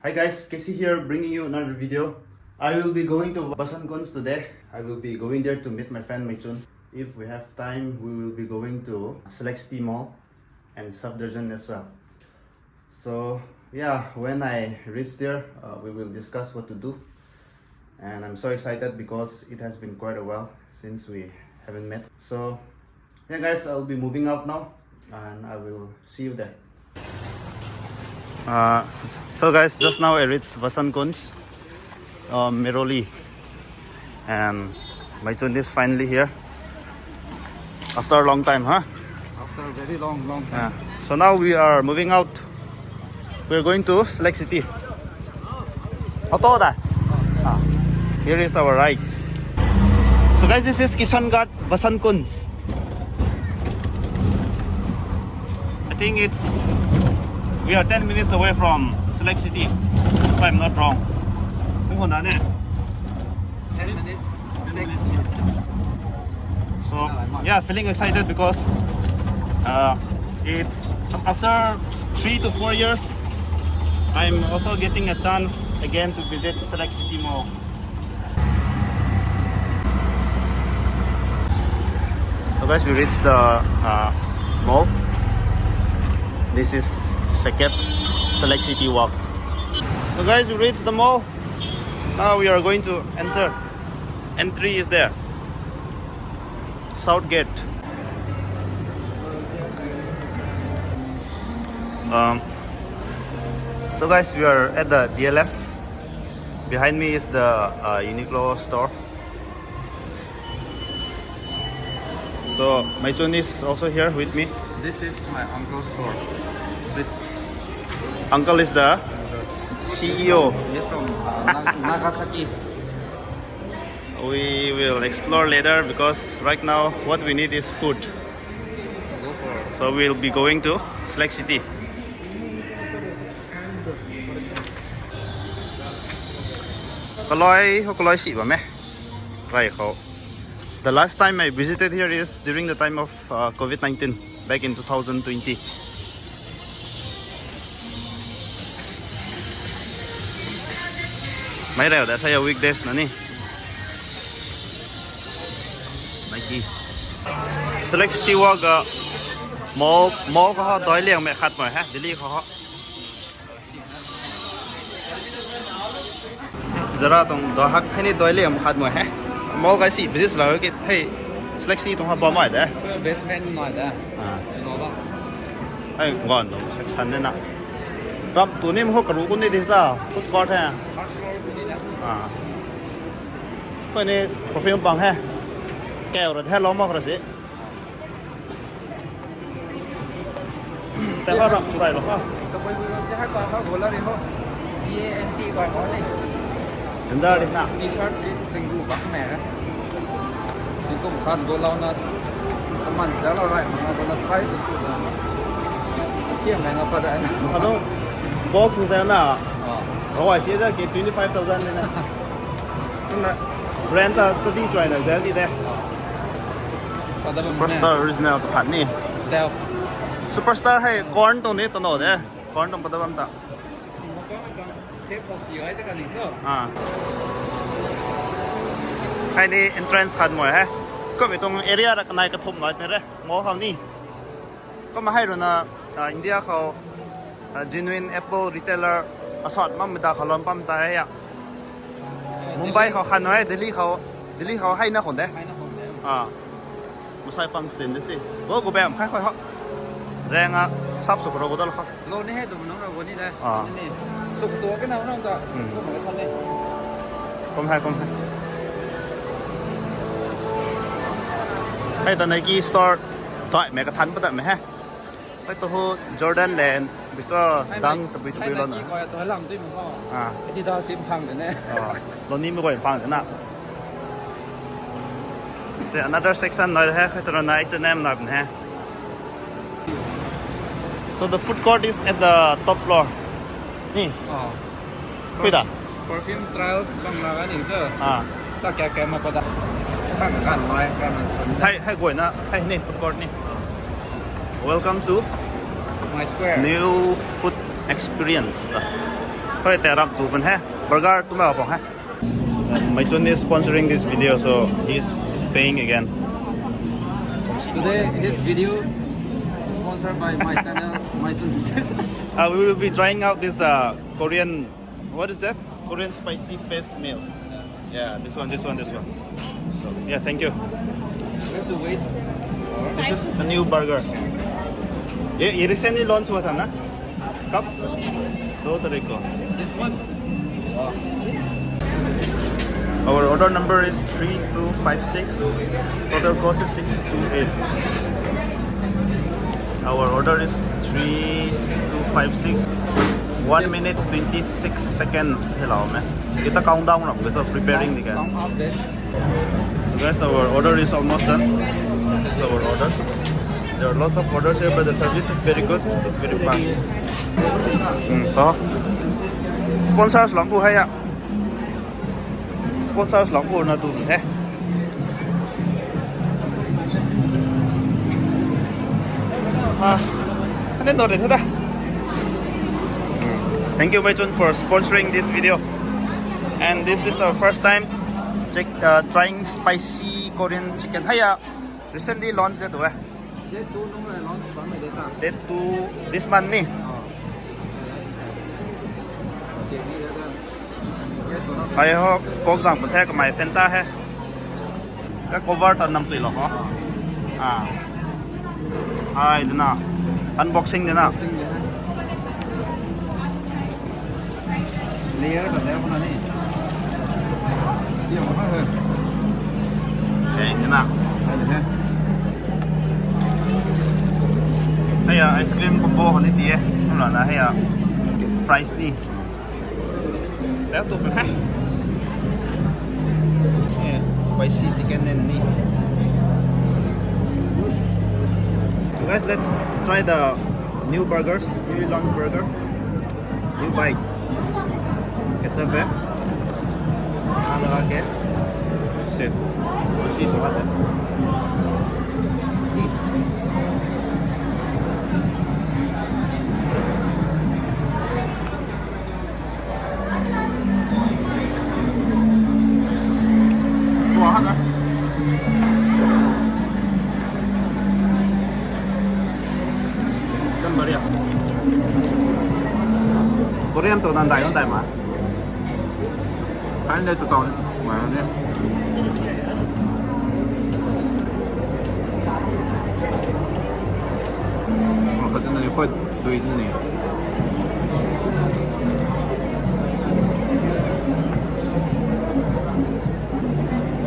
Hi guys, Casey here bringing you another video. I will be going to Vasan today. I will be going there to meet my friend Maichun. If we have time, we will be going to Select City Mall and Subdivision as well. So yeah, when I reach there, we will discuss what to do. And I'm so excited because it has been quite a while since we haven't met. So yeah guys, I'll be moving out now and I will see you there. So guys, just now I reached Vasan Meroli, and Maichun is finally here after a long time, huh? After a very long time. Yeah. So now we are moving out. We're going to Select City. Here is our ride. So guys, this is Kishangarh Vasan I think we are 10 minutes away from Select City, if I'm not wrong. 10 minutes. 10 minutes. So yeah, feeling excited because it's after 3 to 4 years, I'm also getting a chance again to visit Select City Mall. So guys, we reached the mall. This is second Select City walk. So guys, we reached the mall. Now we are going to enter. Entry is there. South gate. So guys, we are at the DLF. Behind me is the Uniqlo store. So Maichun is also here with me. This is my uncle's store. This Uncle is the CEO. He's from Nagasaki. We will explore later because right now what we need is food. Go for So we'll be going to Select City. The last time I visited here is during the time of COVID-19 back in 2020. Mấy rèo đã xây ở weekdays nữa nè. Nike. Select City Walk mall có họ đói liền mẹ khát mà ha, Delhi có họ. Giờ tông đó hắc hay đói liền khát mà ha. Mall cái gì business là cái hey Select City tông họ bỏ mãi đấy. basement nói đấy. Hey, ngon đâu, section đấy nè. Rap tụi này họ cả cũng đi thế sao? Food court ha. Cái này có phim bằng ha. Kèo rồi theo lắm mà rồi chứ.แต่ว่าเราไรหรอครับก็ไปดูที่ให้ก่อนเขาคนละนี่เขา CANT ก่อนเขาเลยเห็นได้ดินะมีช็อตสิ่งดูบักแม่นะนี่ก็ขันตัวเรานะมันจะเราไรมันเอาตัวไทยสุดๆนะเชี่ยงแรงก็ได้นะเขาต้องบอกสุดแล้วนะเขาว่าเชี่ยจะเก็บ25,000เลยนะนั่นแหละแบรนด์ต่อสตีช่วยนะเดี๋ยวนี้เด้Superstar original ผ่านนี่เดี๋ยวSuperstar ให้ก้อนตรงนี้ตัวโน้ตเนี่ยก้อนตรงปัตตานีตาเซฟของสีอะไรกันนี่สิให้นี่ entrance หันหมดฮะก็มีตรง area ระกันในกระทบหน่อยนี่แหละมอเขานี่ก็มาให้รู้นะอินเดียเขา genuine Apple retailer สอดมั่งไม่ได้เขาล้อมปั๊มตายอ่ะมุมไบเขาขันน้อยเดลี่เขาให้นะคนเด้ไม่ใช่ปั๊มสเตนดิสิโอ้กูแบบค่อยๆเขาแรงอ่ะซับสุกเราก็ต้องเขาโลนี่ให้ตัวน้องเราวันนี้นะนี่สุกตัวกันนะน้องก็ก็เหมือนกันเลยผมให้ตอนNike Store ต่อยแม่กระทันปะแต่ไม่ฮะไปตัวJordan Land บิโก้ดังตะบิแล้วนะตัวหลังด้วยมึงก็ที่ตาซิมพังเลยเนี่ยรถนี้ไม่ค่อยพังแต่น่ะเสีย another section หน่อยฮะให้ตัวไหนจะแนมหน่อยนะฮะSo the food court is at the top floor. Ni. Kuy ta? Perfume trials bang naga ni sir. Ta kya ma pada. Kan mai kan sun. Hai goi na. Hai ni food court ni. Welcome to my square. New food experience. Thôi tè ram tu bên ha. Burger tu mà bỏng ha. My Chun is sponsoring this video, so he's paying again. Today, this video is sponsored by my channel, my Chun's. We will be trying out this Korean, what is that? Korean spicy face meal. Yeah, this one. So, yeah, thank you. We have to wait. This is a new burger. Ye recently launched what, na? Cup? This one. Our order number is 3256. Total cost is 628. Our order is 3256. 1 minute 26 seconds. Hello, man. Kita countdown lang because of preparing the Count up there. So guys, our order is almost done. This is our order. There are lots of orders here, but the service is very good. It's very fast. To. Sponsors lang po haya. Sponsors lang po na to he. Ano no rin hada. Thank you, Vasan, for sponsoring this video. And this is our first time trying spicy Korean chicken. Haya, recently launched that way. Date 2 nung launch pa may data. Date 2 this month ni. Hay ho, cố rằng một thế của mày Fanta he. Các cover tận 5 岁了哈。Hai thế nào? Unboxing thế nào? Layer rồi đấy con này. Nhiều quá hơn. Đây thế nào? Hay ice cream combo hơn tí ấy. Không là hay fries đi. Đấy tụi mình hay. Spicy chicken and ni. So guys, let's try the new burgers, new long burger, new bite. Ketchup eh? Ano lagi? Sip. Sushi sukat eh. Korean to nan đại mà. Anh đây tụi con ngoài đây. Họ真的会对着你。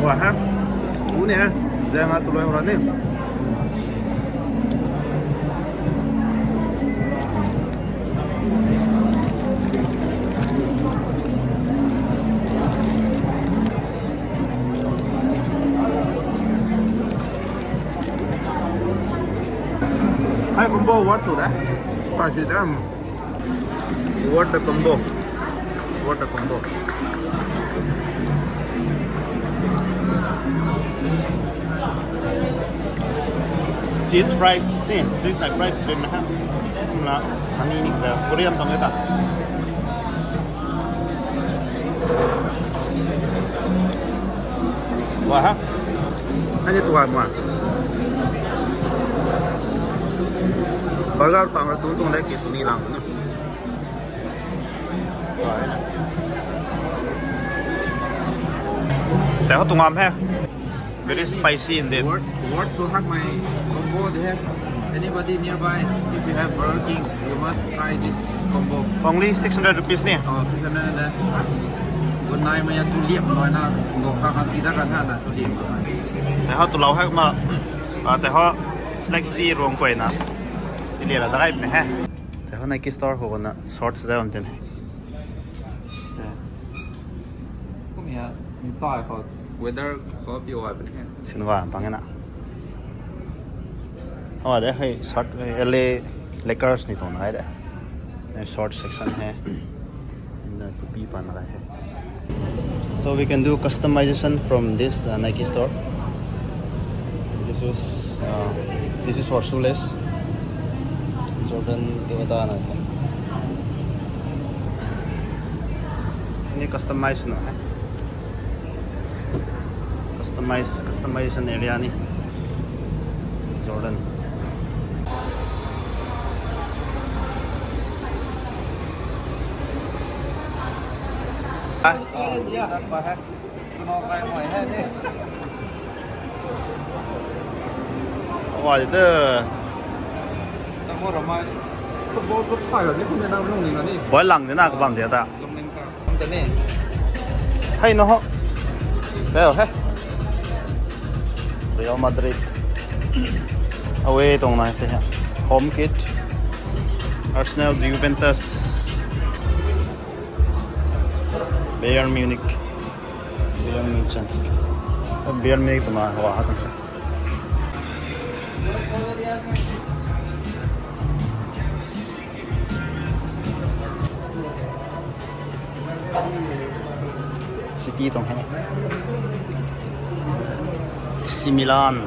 Wah ha. Ini ha. Jangan tuloy orang ni. Hai combo what to that? Actually, them. What the combo? What the combo? Cheese fries ni, cheese like fries cream ha. Là anh ini kita Korean tong kita. Wah ha. Anh tu apa? Burger tong ra tung tung lek ki tu ni lang ni.แต่เขาตรงงามแฮะ very spicy indeed. What so hard my combo they have. Anybody nearby, if you have Burger King, you must try this combo. Only 600 rupees ni. Xin chào nè. Bữa nay mày tu liệm nói là ngọc khá khá tí đã gần hạn là tu liệm. แต่เขาตุเราให้มาแต่เขา select ที่รวมกว่านะที่เรียนเราได้ไหมฮะแต่เขาในกิสตอร์เขาคนน่ะ shorts ได้ผมเต็ม Có mẹ mình tỏi họ weather khó biểu ở bên này. ชินว่าปังกันนะเขาว่าได้ให้ short LA Lakers นี่ตรงไหนได้ใน short section ฮะนี่ตุปีปันอะไรฮะ so we can do customization from this Nike store. This is for shoelace. Jordan itu ada anak kan. Ini customize no. Customization area ni. Jordan. Just by hand. Snow by my hand. Wow, itu Tamo ramai. Football club Thaiแบบนี้คุณแนะนำลงนี่กันนี่ boy lang ni na ka bam dia ta. ลงเล่นกันแต่นี่ Hay no ho. Pero he. Real Madrid. Away tong na se ha. Home kit. Arsenal, Juventus. Bayern Munich. Bayern Munich. Bayern Munich to na hawa hatan. City tong hai. AC Milan.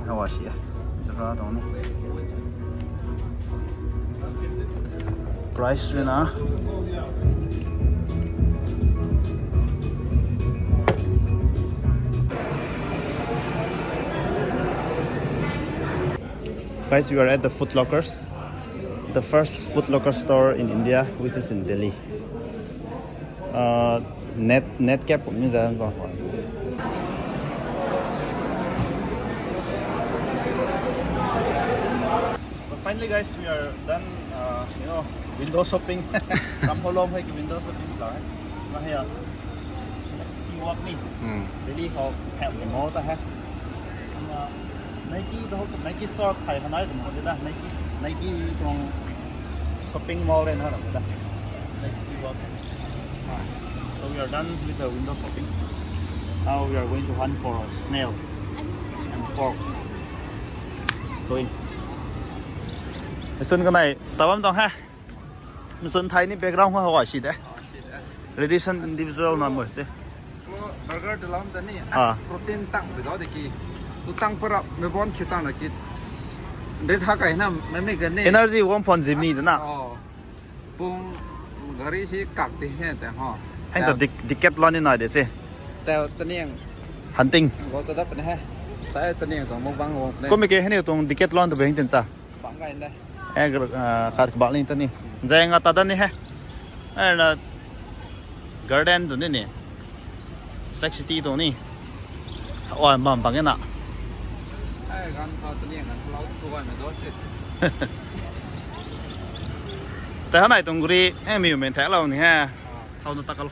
Hawa siya. Saka tong ni. Price rin ah. Guys, we are at the Foot Lockers, the first Foot Locker store in India, which is in Delhi. Net cap cũng như giờ vào. So finally, guys, we are done. Window shopping. Kam holom hay window shopping rồi. Mà hay à? Đi walk đi. Delhi họ hẹn cái mall ta ha. Nike store khai hanai dum ko da Nike tong shopping mall ren ha da Nike walk. So we are done with the window shopping. Now we are going to hunt for snails and pork. Going. Sun cái này tawam tong ha. Sun Thai ni background ha wa shi da. Radiation individual na mo se. Burger de lam tani. Protein tangไปซอตะกี้tu tang para me bon khiu tang na ki de tha kai na me gan ne Energy 1.0 ni na. Pung gari si kak de he ta ha. Hang the decathlon ni na de se. Sao taniang Hunting. go ta dap ne he. Sai taniang to mo bang wo ne. Ko me ke hene tong decathlon to behing ten sa. Bang gai ne. Khar ba lin tani. Jai nga ta da ni he. Na garden to ni. Slack city to ni. Wa mam bang na. Ai gan ta taniang gan lau tu wa me do se. Tại hôm nay tụi người em mình thấy lâu nè ha, hầu nó tắc lâu